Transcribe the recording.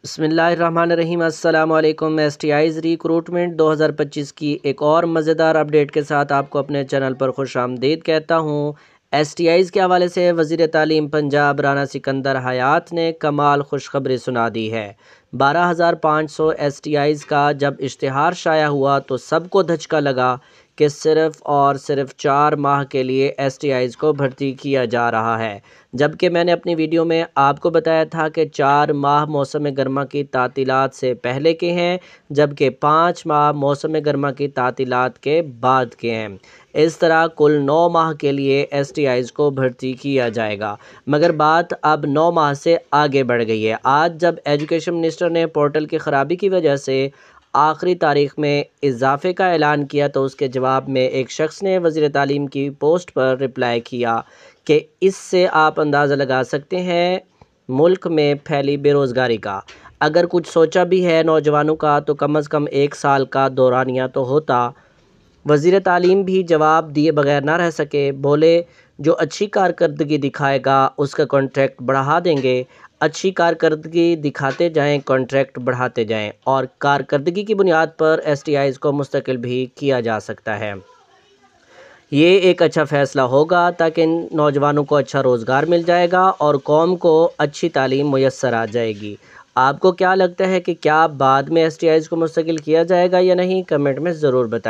बिस्मिल्लाहिर्रहमानिर्रहीम। अस्सलाम वालेकुम। STIs रिक्रूटमेंट 2025 की एक और मज़ेदार अपडेट के साथ आपको अपने चैनल पर खुश आमदीद कहता हूँ। STIs के हवाले से वज़ीर तालीम पंजाब राना सिकंदर हयात ने कमाल खुशखबरी सुना दी है। 12,500 STIs का जब इश्तिहार शाया हुआ तो सबको धचका लगा कि सिर्फ़ और सिर्फ 4 माह के लिए STIs को भर्ती किया जा रहा है, जबकि मैंने अपनी वीडियो में आपको बताया था कि 4 माह मौसम गर्मा की तातीलात से पहले के हैं, जबकि 5 माह मौसम गर्मा की तातीलात के बाद के हैं। इस तरह कुल 9 माह के लिए STIs को भर्ती किया जाएगा, मगर बात अब 9 माह से आगे बढ़ गई है। आज जब एजुकेशन मिनिस्टर ने पोर्टल की ख़राबी की वजह से आखिरी तारीख में इजाफे का ऐलान किया तो उसके जवाब में एक शख्स ने वज़ीर तालीम की पोस्ट पर रिप्लाई किया कि इससे आप अंदाज़ा लगा सकते हैं मुल्क में फैली बेरोज़गारी का। अगर कुछ सोचा भी है नौजवानों का तो कम अज़ कम 1 साल का दौरानिया तो होता। वज़ीर तालीम भी जवाब दिए बगैर ना रह सके, बोले जो अच्छी कारकर्दगी दिखाएगा उसका कॉन्ट्रैक्ट बढ़ा देंगे। अच्छी कारकर्दगी दिखाते जाएं, कॉन्ट्रैक्ट बढ़ाते जाएं और कारकर्दगी की बुनियाद पर STIs को मुस्तकिल भी किया जा सकता है। ये एक अच्छा फ़ैसला होगा ताकि नौजवानों को अच्छा रोज़गार मिल जाएगा और कौम को अच्छी तालीम मुयस्सर आ जाएगी। आपको क्या लगता है कि क्या बाद में STIs को मुस्तकिल किया जाएगा या नहीं? कमेंट में ज़रूर बताएं।